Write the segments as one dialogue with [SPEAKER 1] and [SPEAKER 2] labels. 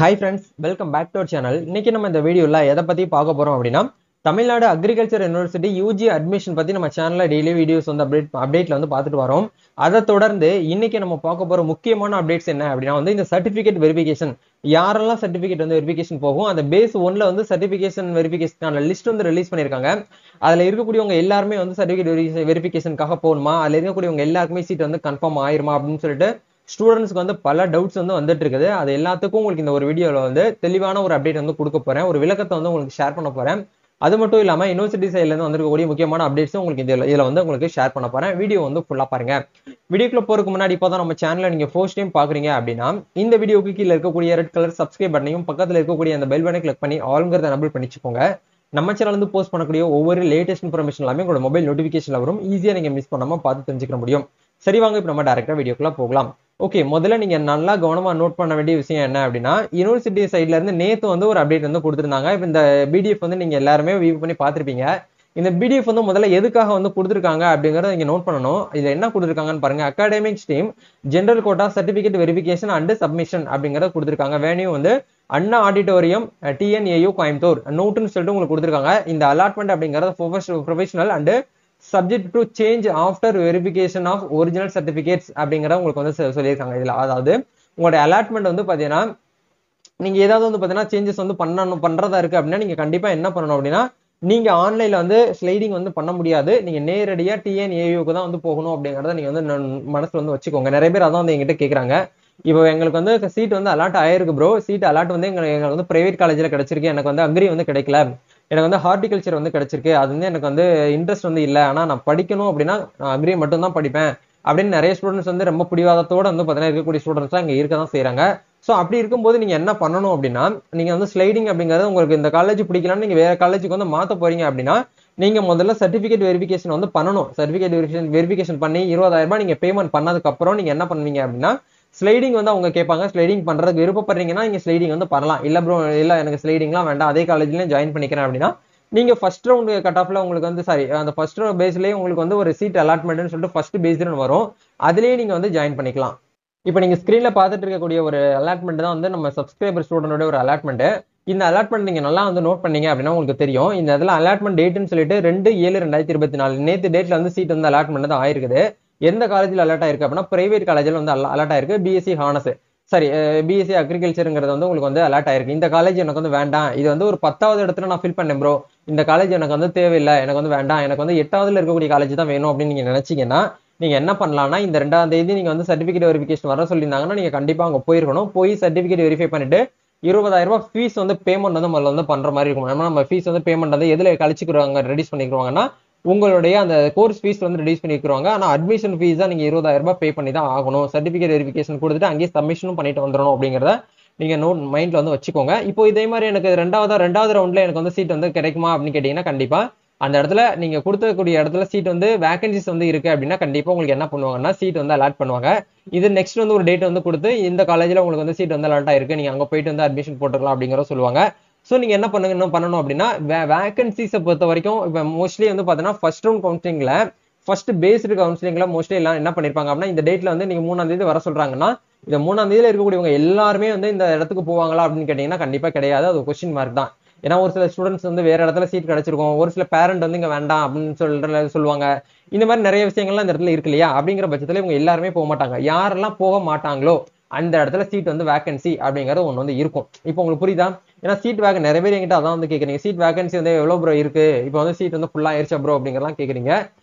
[SPEAKER 1] Hi friends, welcome back to our channel. இன்னைக்கு நம்ம இந்த வீடியோல எதை பத்தி பார்க்க போறோம் அப்படின்னா Tamil Nadu agriculture university UG admission பத்தி நம்ம சேனல்ல டெய்லி வீடியோஸ் வந்து அப்டேட்ல வந்து பார்த்துட்டு வரோம். அதை தொடர்ந்து இன்னைக்கு நம்ம பார்க்க போற முக்கியமான அப்டேட்ஸ் என்ன அப்படின்னா வந்து இந்த சர்டிபிகேட் வெரிஃபிகேஷன் யாரெல்லாம் சர்டிபிகேட் வந்து வெரிஃபிகேஷன் போகும் அந்த பேஸ் 1ல வந்து சர்டிபிகேஷன் வெரிஃபிகேஷன் லிஸ்ட் வந்து ரிலீஸ் பண்ணிருக்காங்க. அதுல இருக்கக்கூடியவங்க எல்லாருமே வந்து சர்டிபிகேட் வெரிஃபிகேஷனுக்காக போகணுமா, அதுல இருக்கக்கூடியவங்க எல்லாருக்குமே சீட் வந்து கன்ஃபார்ம் ஆயிருமா அப்படின்னு சொல்லிட்டு ஸ்டூடெண்ட்ஸ்க்கு வந்து பல டவுட்ஸ் வந்து வந்துட்டு இருக்குது. அது எல்லாத்துக்கும் உங்களுக்கு இந்த ஒரு வீடியோல வந்து தெளிவான ஒரு அப்டேட் வந்து கொடுக்க போறேன், ஒரு விளக்கத்தை வந்து உங்களுக்கு ஷேர் பண்ண போறேன். அது மட்டும் இல்லாம யூனிவர்சிட்டி சைட்ல இருந்து வந்திருக்கக்கூடிய முக்கியமான அப்டேட்ஸ் உங்களுக்கு இதுல வந்து உங்களுக்கு ஷேர் பண்ண போறேன். வீடியோ வந்து ஃபுல்லா பாருங்க. வீடியோக்குள்ள போறதுக்கு முன்னாடி இப்போதான் நம்ம சேனலை நீங்க ஃபர்ஸ்ட் டைம் பாக்குறீங்க அப்படின்னா இந்த வீடியோக்கு கீழே இருக்கக்கூடிய ரெட் கலர் சப்ஸ்கிரைப் பட்டனையும் பக்கத்துல இருக்கக்கூடிய அந்த பெல் பட்டனை கிளிக் பண்ணி ஆல்ங்கிறத எனபிள் பண்ணிச்சுக்கோங்க. நம்ம சேனல் வந்து போஸ்ட் பண்ணக்கூடிய ஒவ்வொரு லேட்டஸ்ட் இன்ஃபர்மேஷன் எல்லாமே உங்களோட மொபைல் நோட்டிபிகேஷன்ல வரும். ஈஸியா நீங்க மிஸ் பண்ணாம பார்த்து தெரிஞ்சுக்க முடியும். சரி வாங்க இப்ப நம்ம டைரக்டா வீடியோக்குள்ள போகலாம். ஓகே, முதல்ல நீங்க நல்லா கவனமா நோட் பண்ண வேண்டிய விஷயம் என்ன அப்படின்னா யூனிவர்சிட்டி சைட்ல இருந்து நேத்து வந்து ஒரு அப்டேட் வந்து கொடுத்திருந்தாங்க. இப்ப இந்த பிடிஎஃப் வந்து நீங்க எல்லாருமே வியூ பண்ணி பார்த்திருப்பீங்க. இந்த பிடிஎஃப் வந்து முதல்ல எதுக்காக வந்து கொடுத்திருக்காங்க அப்படிங்கறத நீங்க நோட் பண்ணணும். இதுல என்ன கொடுத்திருக்காங்கன்னு பாருங்க. Academic stream general quota certificate verification and submission அப்படிங்கறத கொடுத்திருக்காங்க. வேன்யூ வந்து அண்ணா ஆடிட்டோரியம் டிஎன்ஏயு கோயம்புத்தூர் நோட்டுன்னு சொல்லிட்டு உங்களுக்கு கொடுத்திருக்காங்க. இந்த அலாட்மெண்ட் அப்படிங்கறது professional and subject to change after verification of original certificates அப்படிங்கறத உங்களுக்கு வந்து சொல்லியிருக்காங்க. இதுல அதாவது உங்களுடைய அலாட்மெண்ட் வந்து பாத்தீங்கன்னா நீங்க ஏதாவது வந்து பாத்தீங்கன்னா சேஞ்சஸ் வந்து பண்றதா இருக்கு அப்படின்னா நீங்க கண்டிப்பா என்ன பண்ணணும் அப்படின்னா நீங்க ஆன்லைன்ல வந்து ஸ்லைடிங் வந்து பண்ண முடியாது. நீங்க நேரடியா டிஎன்ஏயுக்கு தான் வந்து போகணும் அப்படிங்கறத நீங்க வந்து மனசுல வந்து வச்சுக்கோங்க. நிறைய பேர் அதான் வந்து எங்கிட்ட கேக்குறாங்க. இப்போ எங்களுக்கு வந்து சீட் வந்து அலாட் ஆயிருக்கு ப்ரோ, சீட் அலாட் வந்து எங்களுக்கு வந்து பிரைவேட் காலேஜ்ல கிடைச்சிருக்கு, எனக்கு வந்து அக்ரி வந்து கிடைக்கல, எனக்கு வந்து ஹார்டிகல்ச்சர் வந்து கிடைச்சிருக்கு, அது வந்து எனக்கு வந்து இன்ட்ரெஸ்ட் வந்து இல்லை, ஆனா நான் படிக்கணும் அப்படின்னா நான் அக்ரி மட்டும் தான் படிப்பேன் அப்படின்னு நிறைய ஸ்டூடெண்ட்ஸ் வந்து ரொம்ப பிடிவாதத்தோட வந்து பார்த்தீங்கன்னா இருக்கக்கூடிய ஸ்டூடெண்ட்ஸ் தான் இங்க இருக்க தான் செய்யறாங்க. ஸோ அப்படி இருக்கும்போது நீங்க என்ன பண்ணணும் அப்படின்னா நீங்க வந்து ஸ்லைடிங் அப்படிங்கிறது உங்களுக்கு இந்த காலேஜ் பிடிக்கலாம்னு நீங்க வேற காலேஜுக்கு வந்து மாத்த போறீங்க அப்படின்னா நீங்க முதல்ல சர்டிபிகேட் வெரிஃபிகேஷன் வந்து பண்ணணும். சர்டிபிகேட் வெரிஃபிகேஷன் பண்ணி 20,000 ரூபாய் நீங்க பேமெண்ட் பண்ணதுக்கு அப்புறம் நீங்க என்ன பண்ணுவீங்க அப்படின்னா ஸ்லைடிங் வந்து அவங்க கேட்பாங்க. ஸ்லைடிங் பண்றதுக்கு விருப்பப்படுறீங்கன்னா நீங்க ஸ்லைடிங் வந்து பண்ணலாம். இல்ல ப்ரோ இல்ல எனக்கு ஸ்லைடிங்லாம் வேண்டாம், அதே காலேஜ்லயும் ஜாயின் பண்ணிக்கிறேன் அப்படின்னா நீங்க ஃபர்ஸ்ட் ரவுண்ட் கட் ஆஃப்ல உங்களுக்கு வந்து சாரி அந்த ஃபர்ஸ்ட் ரவுண்ட் பேஸ்லயே உங்களுக்கு வந்து ஒரு சீட் அலாட்மெண்ட்னு சொல்லிட்டு ஃபர்ஸ்ட் பேஸ்னு வரும். அதுலயே நீங்க வந்து ஜாயின் பண்ணிக்கலாம். இப்போ நீங்க ஸ்கிரீன்ல பார்த்துட்டு இருக்கக்கூடிய ஒரு அலாட்மெண்ட் தான் வந்து நம்ம சப்ஸ்கிரைபர் ஸ்டூடெண்டோட ஒரு அலாட்மெண்ட். இந்த அலாட்மெண்ட் நீங்க நல்லா வந்து நோட் பண்ணீங்க அப்படின்னா உங்களுக்கு தெரியும். இந்த இடத்துல அலாட்மெண்ட் டேட்னு சொல்லிட்டு 2/7/2024 நேற்று டேட்ல வந்து சீட் வந்து அலாட்மெண்ட் தான் ஆயிருக்குது. எந்த காலேஜ்ல அலாட் ஆயிருக்கு அப்படின்னா பிரைவேட் காலேஜ்ல வந்து அலாட் ஆயிருக்கு. பிஎஸ்சி ஹானர்ஸ் சரி பிஎஸ்சி அக்ரிகல்ச்சருங்கிறது வந்து உங்களுக்கு வந்து அலாட் ஆயிருக்கு. இந்த காலேஜ் எனக்கு வந்து வேண்டாம், இது வந்து ஒரு 10வது இடத்துல நான் ஃபில் பண்ணேன் ப்ரோ, இந்த காலேஜ் எனக்கு வந்து தேவையில்லை, எனக்கு வந்து வேண்டாம், எனக்கு வந்து 8வதுல இருக்கக்கூடிய காலேஜ் தான் வேணும் அப்படின்னு நீங்க நினைச்சீங்கன்னா நீங்க என்ன பண்ணலாம்னா இந்த 2ஆம் தேதி நீங்க வந்து சர்டிபிகேட் வெரிஃபிகேஷன் வர சொல்லியிருந்தாங்கன்னா நீங்க கண்டிப்பா அங்க போயிருக்கணும். போய் சர்டிபிகேட் வெரிஃபை பண்ணிட்டு 20,000 ரூபாய் ஃபீஸ் வந்து பேமெண்ட் வந்து முதல்ல வந்து பண்ற மாதிரி இருக்கும். நம்ம ஃபீஸ் வந்து பேமெண்ட் வந்து எதுல கழிச்சுக்கிறாங்க ரெடியூஸ் பண்ணிக்கிறாங்கன்னா உங்களுடைய அந்த கோர்ஸ் ஃபீஸ் வந்து ரெடியூஸ் பண்ணிக்கிறாங்க. ஆனா அட்மிஷன் ஃபீஸ் தான் நீங்க 20,000 ரூபாய் பே பண்ணி தான் ஆகணும். சர்டிபிகேட் வெரிஃபிகேஷன் கொடுத்துட்டு அங்கேயே சப்மிஷனும் பண்ணிட்டு வந்துடணும் அப்படிங்கிறத நீங்க நோட் மைண்ட்ல வந்து வச்சுக்கோங்க. இப்போ இதே மாதிரி எனக்கு ரெண்டாவது ரவுண்ட்ல எனக்கு வந்து சீட் வந்து கிடைக்குமா அப்படின்னு கேட்டீங்கன்னா கண்டிப்பா அந்த இடத்துல நீங்க கொடுக்கக்கூடிய இடத்துல சீட் வந்து வேகன்சிஸ் வந்து இருக்கு அப்படின்னா கண்டிப்பா உங்களுக்கு என்ன பண்ணுவாங்கன்னா சீட் வந்து அலாட் பண்ணுவாங்க. இது நெக்ஸ்ட் வந்து ஒரு டேட் வந்து கொடுத்து இந்த காலேஜ்ல உங்களுக்கு வந்து சீட் வந்து அலாட் ஆயிருக்கு, நீங்க அங்க போயிட்டு வந்து அட்மிஷன் போட்டுக்கலாம் அப்படிங்கிற சொல்லுவாங்க. ஸோ நீங்க என்ன பண்ணணும் அப்படின்னா வேகன்சிஸை பொறுத்த வரைக்கும் இப்போ மோஸ்ட்லி வந்து பாத்தீங்கன்னா ஃபர்ஸ்ட் ரவுண்ட் கவுன்சிலிங்ல ஃபர்ஸ்ட் பேஸ்டு கவுன்சிலிங்ல மோஸ்ட்லி எல்லாம் என்ன பண்ணிருப்பாங்க அப்படின்னா இந்த டேட்ல வந்து நீங்க 3ஆம் தேதி வர சொல்றாங்கன்னா இந்த 3ஆம் தேதியில இருக்கக்கூடியவங்க எல்லாருமே வந்து இந்த இடத்துக்கு போவாங்களா அப்படின்னு கேட்டீங்கன்னா கண்டிப்பா கிடையாது. அது கொஸ்டின் மார்க் தான். ஏன்னா ஒரு சில ஸ்டூடெண்ட்ஸ் வந்து வேற இடத்துல சீட் கிடைச்சிருக்கும், ஒரு சில பேரண்ட் வந்து இங்க வேண்டாம் அப்படின்னு சொல்லுவாங்க. இந்த மாதிரி நிறைய விஷயங்கள்லாம் இந்த இடத்துல இருக்கு இல்லையா? அப்படிங்கிற பட்சத்துல இவங்க எல்லாருமே போக மாட்டாங்க. யாரெல்லாம் போக மாட்டாங்களோ அந்த இடத்துல சீட் வந்து வேகன்சி அப்படிங்கிறது ஒன்று வந்து இருக்கும். இப்போ உங்களுக்கு புரியுதா? ஏன்னா சீட் நிறைய பேர் என்கிட்ட அதான் வந்து கேட்குறீங்க, சீட் வேகன்சி வந்து எவ்வளவு ப்ரோ இருக்கு, இப்போ வந்து சீட் வந்து ஃபுல்லா ஆயிருச்சா ப்ரோ அப்படிங்கிறலாம் கேட்குறீங்க.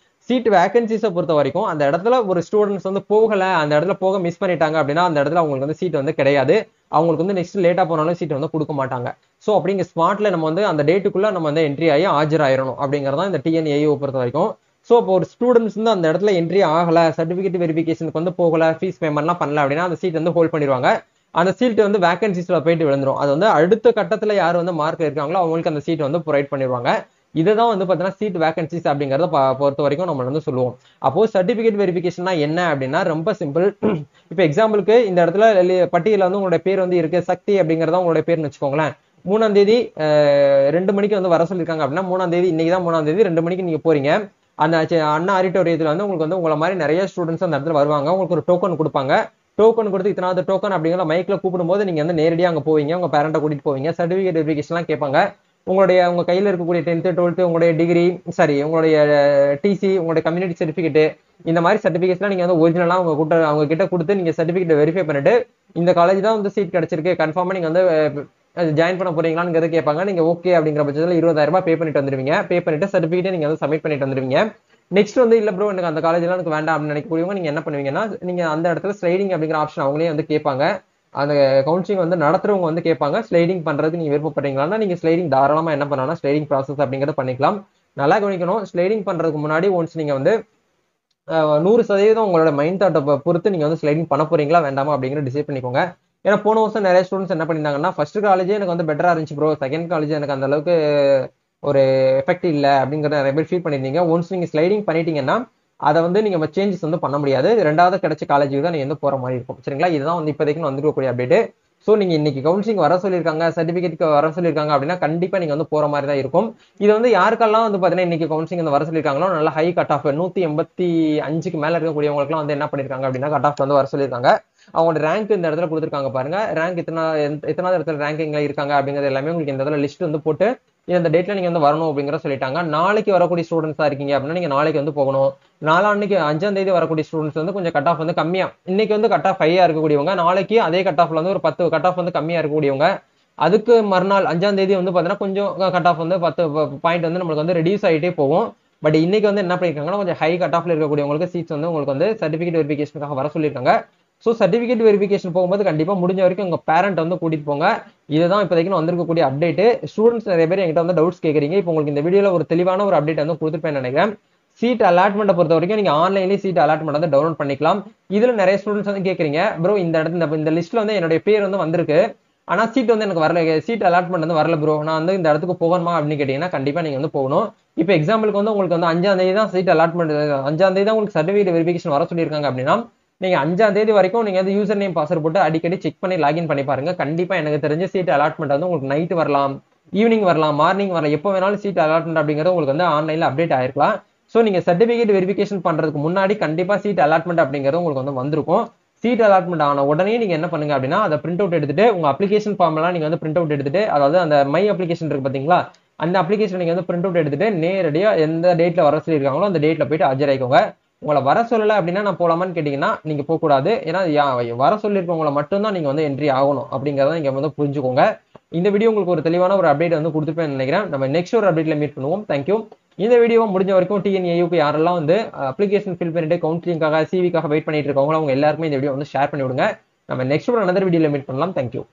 [SPEAKER 1] சீட் வேகன்சிஸை பொறுத்த வரைக்கும் அந்த இடத்துல ஒரு ஸ்டூடெண்ட்ஸ் வந்து போகல, அந்த இடத்துல போக மிஸ் பண்ணிட்டாங்க அப்படின்னா அந்த இடத்துல அவங்களுக்கு வந்து சீட் வந்து கிடையாது. அவங்களுக்கு வந்து நெக்ஸ்ட் லேட்டா போனாலும் சீட் வந்து கொடுக்க மாட்டாங்க. ஸோ அப்படிங்கிற ஸ்பாட்ல நம்ம வந்து அந்த டேட்டுக்குள்ள நம்ம வந்து என்ட்ரி ஆகி ஆஜராயிரணும் அப்படிங்கிறதா இந்த டிஎன்ஏயு பொறுத்த வரைக்கும். ஸோ இப்போ ஒரு ஸ்டூடெண்ட்ஸ் வந்து அந்த இடத்துல என்ட்ரி ஆகல, சர்டிபிகேட் வெரிஃபிகேஷனுக்கு வந்து போகல, ஃபீஸ் பேமெண்ட்லாம் பண்ணல அப்படின்னா அந்த சீட் வந்து ஹோல்ட் பண்ணிடுவாங்க. அந்த சீட் வந்து வேகன்சிஸ்ல போயிட்டு விழுந்துரும். அது வந்து அடுத்த கட்டத்துல யார் வந்து மார்க் இருக்காங்களோ அவங்களுக்கு அந்த சீட் வந்து ப்ரொவைட் பண்ணிடுவாங்க. இதுதான் வந்து பாத்தீங்கன்னா சீட் வேகன்சிஸ் அப்படிங்கறத பொறுத்த வரைக்கும் நம்ம வந்து சொல்லுவோம். அப்போ சர்டிபிகேட் வெரிஃபிகேஷன்னா என்ன அப்படின்னா ரொம்ப சிம்பிள். இப்போ எக்ஸாம்பிளுக்கு இந்த இடத்துல பட்டியல வந்து உங்களுடைய பேர் வந்து இருக்கு சக்தி அப்படிங்கறத உங்களுடைய பேர்னு வச்சுக்கோங்களேன். 3ஆம் தேதி 2 மணிக்கு வந்து வர சொல்லியிருக்காங்க அப்படின்னா 3ஆம் தேதி இன்னைக்கு தான் 3ஆம் தேதி 2 மணிக்கு நீங்க போறீங்க. அந்த அண்ணா ஆடிட்டோரியத்துல வந்து உங்களுக்கு வந்து உங்களை மாதிரி நிறைய ஸ்டூடெண்ட்ஸ் அந்த இடத்துல வருவாங்க. உங்களுக்கு ஒரு டோக்கன் கொடுப்பாங்க. டோக்கன் கொடுத்து இத்தனாவது டோக்கன் அப்படிங்கிற மைக்ல கூப்பிடும்போது நீங்க வந்து நேரடியாக அங்கே போவீங்க, உங்க பேரண்ட்டை கூட்டிட்டு போவீங்க, சர்டிஃபிகேட் வெரிஃபிகேஷன்லாம் கேட்பாங்க. உங்க கையில் இருக்கக்கூடிய 10th 12th உங்களுடைய டிகிரி, சாரி உங்களுடைய டிசி, உங்களுடைய கம்யூனிட்டி சர்டிஃபிகேட், இந்த மாதிரி சர்டிஃபிகேட்ஸ்லாம் நீங்க வந்து ஒரிஜினலா அவங்க கிட்ட கொடுத்து நீங்க சர்டிஃபிகேட் வெரிஃபை பண்ணிட்டு இந்த காலேஜ் தான் வந்து சீட் கிடைச்சிருக்கு, கன்ஃபார்மா நீங்க வந்து ஜாயின் பண்ண போறீங்களான்னு கேட்பாங்க. நீங்க ஓகே அப்படிங்கிற பட்சத்தில் 20,000 ரூபாய் பே பண்ணிட்டு வந்துருவீங்க. பே பண்ணிட்டு சர்டிஃபிகேட் நீங்க வந்து சப்மிட் பண்ணிட்டு வந்துருவீங்க. நெக்ஸ்ட் வந்து இல்ல ப்ரோ எனக்கு அந்த காலேஜ்லாம் எனக்கு வேண்டாம் அப்படின்னு நினைக்கக்கூடியவங்க நீங்க என்ன பண்ணுவீங்கன்னா, நீங்க அந்த இடத்துல ஸ்லைடிங் அப்படிங்கிற ஆப்ஷன் அவங்களே வந்து கேட்பாங்க. அந்த கவுன்சிலிங் வந்து நடத்துறவங்க வந்து கேட்பாங்க, ஸ்லைடிங் பண்றதுக்கு நீங்க விருப்பப்படுறீங்களா, நீங்க ஸ்லைடிங் தாராளமா என்ன பண்ணலாம், ஸ்லைடிங் ப்ராசஸ் அப்படிங்கறத பண்ணிக்கலாம். நல்லா கவனிக்கணும், ஸ்லைடிங் பண்றதுக்கு முன்னாடி ஒன்ஸ் நீங்க வந்து 100% உங்களோட மைண்ட் தாட்டை பொறுத்து நீங்க வந்து ஸ்லைடிங் பண்ண போறீங்களா வேண்டாமா அப்படிங்கிற டிசைட் பண்ணிக்கோங்க. ஏன்னா போன வருஷம் நிறைய ஸ்டூடெண்ட்ஸ் என்ன பண்ணியிருந்தாங்கன்னா, ஃபர்ஸ்ட் காலேஜே எனக்கு வந்து பெட்டரா இருந்துச்சு ப்ரோ, செகண்ட் காலேஜ் எனக்கு அந்த அளவுக்கு ஒரு எஃபெக்ட் இல்லை அப்படிங்கிறத நிறைய பேர் ஃபீல் பண்ணியிருந்தீங்க. ஒன்ஸ் நீங்க ஸ்லைடிங் பண்ணிட்டீங்கன்னா அதை வந்து நீங்க சேஞ்சஸ் வந்து பண்ண முடியாது. ரெண்டாவது கிடைச்ச காலேஜுக்கு தான் நீங்க வந்து போற மாதிரி இருக்கும். சரிங்களா, இதுதான் வந்து இப்போதைக்கு வந்துருக்கக்கூடிய அப்டேட். ஸோ நீங்க இன்னைக்கு கவுன்சிலிங் வர சொல்லியிருக்காங்க, சர்டிஃபிகேட்டுக்கு வர சொல்லியிருக்காங்க அப்படின்னா கண்டிப்பா நீங்க வந்து போற மாதிரி தான் இருக்கும். இது வந்து யாருக்கெல்லாம் வந்து பாத்தீங்கன்னா இன்னைக்கு கவுன்சிலிங் வந்து வர சொல்லியிருக்காங்களோ நல்ல ஹை கட் ஆஃப் 185க்கு மேல இருக்கக்கூடியவங்களுக்குலாம் வந்து என்ன பண்ணிருக்காங்க அப்படின்னா கட் ஆஃப் வந்து வர சொல்லியிருக்காங்க. அவங்களோட ரேங்க் இந்த இடத்துல கொடுத்துருக்காங்க பாருங்க. ரேங்க் எத்தனாவது இடத்துல ரேங்கிங்ல இருக்காங்க அப்படிங்கிறது எல்லாமே உங்களுக்கு இந்த இடத்துல லிஸ்ட் வந்து போட்டு இந்த டேட்ல நீங்க வந்து வரணும் அப்படிங்கிற சொல்லிட்டாங்க. நாளைக்கு வரக்கூடிய ஸ்டூடெண்ட்ஸா இருக்கீங்க அப்படின்னா நீங்க நாளைக்கு வந்து போகணும். நாளான்னைக்கு 5ஆம் தேதி வரக்கூடிய ஸ்டூடெண்ட்ஸ் வந்து கொஞ்சம் கட் ஆஃப் வந்து கம்மியா, இன்னைக்கு வந்து கட் ஆஃப் ஹையா இருக்கக்கூடியவங்க, நாளைக்கு அதே கட் ஆஃப்ல வந்து ஒரு 10 கட் ஆஃப் வந்து கம்மியா இருக்கக்கூடியவங்க, அதுக்கு மறுநாள் 5ஆம் தேதி வந்து பாத்தீங்கன்னா கொஞ்சம் கட் ஆஃப் வந்து 10 பாயிண்ட் வந்து நம்மளுக்கு வந்து ரெடியூஸ் ஆகிட்டே போகும். பட் இன்னைக்கு வந்து என்ன பண்ணிருக்காங்கன்னா கொஞ்சம் ஹை கட் ஆஃப்ல இருக்கக்கூடியவங்களுக்கு சீட்ஸ் வந்து உங்களுக்கு வந்து சர்டிஃபிகேட் வெரிஃபிகேஷனுக்காக வர சொல்லியிருக்காங்க. ஸோ சர்டிஃபிகேட் வெரிஃபிகேஷன் போகும்போது கண்டிப்பா முடிஞ்ச வரைக்கும் உங்க பேரண்ட் வந்து கூட்டிட்டு போங்க. இதுதான் இப்போதைக்கு வந்திருக்கக்கூடிய அப்டேட். ஸ்டூடெண்ட்ஸ் நிறைய பேர் என்கிட்ட வந்து டவுட்ஸ் கேட்குறீங்க. இப்போ உங்களுக்கு இந்த வீடியோல ஒரு தெளிவான ஒரு அப்டேட் வந்து கொடுத்துருப்பேன் நினைக்கிறேன். சீட் அலாட்மெண்ட்டை பொறுத்த வரைக்கும் நீங்க ஆன்லைன்லேயே சீட் அலாட்மெண்ட் வந்து டவுன்லோட் பண்ணிக்கலாம். இதுல நிறைய ஸ்டூடெண்ட்ஸ் வந்து கேட்குறீங்க, ப்ரோ இந்த இடத்துல இந்த லிஸ்ட்ல வந்து என்னுடைய பேர் வந்து வந்திருக்கு, ஆனா சீட் வந்து எனக்கு வரல, சீட் அலாட்மெண்ட் வந்து வரல ப்ரோ, நான் வந்து இந்த இடத்துக்கு போகணுமா அப்படின்னு கேட்டீங்கன்னா கண்டிப்பா நீங்க வந்து போகணும். இப்போ எக்ஸாம்பிளுக்கு வந்து உங்களுக்கு வந்து 5ஆம் தேதி தான் சீட் அலாட்மெண்ட், 5ஆம் தேதி தான் உங்களுக்கு சர்டிஃபிகேட் வெரிஃபிகேஷன் வர சொல்லியிருக்காங்க அப்படின்னா நீங்க 5ஆம் தேதி வரைக்கும் நீங்க வந்து யூசர் நேம் பாஸ்வேர்ட் போட்டு அடிக்கடி செக் பண்ணி லாகின் பண்ணி பாருங்க. கண்டிப்பா எனக்கு தெரிஞ்ச சீட் அலாட்மெண்ட் வந்து உங்களுக்கு நைட் வரலாம், ஈவினிங் வரலாம், மார்னிங் வரலாம், எப்போ வேணாலும் சீட் அலாட்மெண்ட் அப்படிங்கிறது உங்களுக்கு வந்து ஆன்லைன்ல அப்டேட் ஆயிருக்கலாம். ஸோ நீங்க சர்டிஃபிகேட் வெரிஃபிகேஷன் பண்றதுக்கு முன்னாடி கண்டிப்பா சீட் அலாட்மெண்ட் அப்படிங்கிறது உங்களுக்கு வந்து வந்திருக்கும். சீட் அலாட்மெண்ட் ஆன உடனே நீங்க என்ன பண்ணுங்க அப்படின்னா அதை பிரிண்ட் அவுட் எடுத்துட்டு உங்க அப்ளிகேஷன் ஃபார்ம் எல்லாம் நீங்க வந்து பிரிண்ட் அவுட் எடுத்துட்டு, அதாவது அந்த மை அப்ளிகேஷன் இருக்கு பாத்தீங்களா, அந்த அப்ளிகேஷன் நீங்க வந்து பிரிண்ட் அவுட் எடுத்துட்டு நேரடியா எந்த டேட்ல வர சொல்லியிருக்காங்களோ அந்த டேட்ல போயிட்டு ஆஜராயிக்கோங்க. உங்களை வர சொல்லலை அப்படின்னா நான் போலாமான்னு கேட்டீங்கன்னா நீங்க போகக்கூடாது. ஏன்னா வர சொல்லியிருக்கவங்களை மட்டும்தான் நீங்க வந்து என்ட்ரி ஆகணும் அப்படிங்கிறத நீங்க வந்து புரிஞ்சுக்கோங்க. இந்த வீடியோ உங்களுக்கு ஒரு தெளிவான ஒரு அப்டேட் வந்து கொடுத்துருப்பேன்னு நினைக்கிறேன். நம்ம நெக்ஸ்ட் ஒரு அப்டேட்ல மீட் பண்ணுவோம். தேங்க்யூ. இந்த வீடியோ முடிஞ்ச வரைக்கும் டிஎன்ஏயுக்கு யாரெல்லாம் வந்து அப்ளிகேஷன் ஃபில் பண்ணிட்டு கவுன்சிலிங்காக சிவிக்காக வெயிட் பண்ணிட்டு இருக்கவங்க அவங்க எல்லாருமே இந்த வீடியோ வந்து ஷேர் பண்ணி விடுங்க. நம்ம நெக்ஸ்ட் ஒரு another வீடியோல மீட் பண்ணலாம். தேங்க்யூ.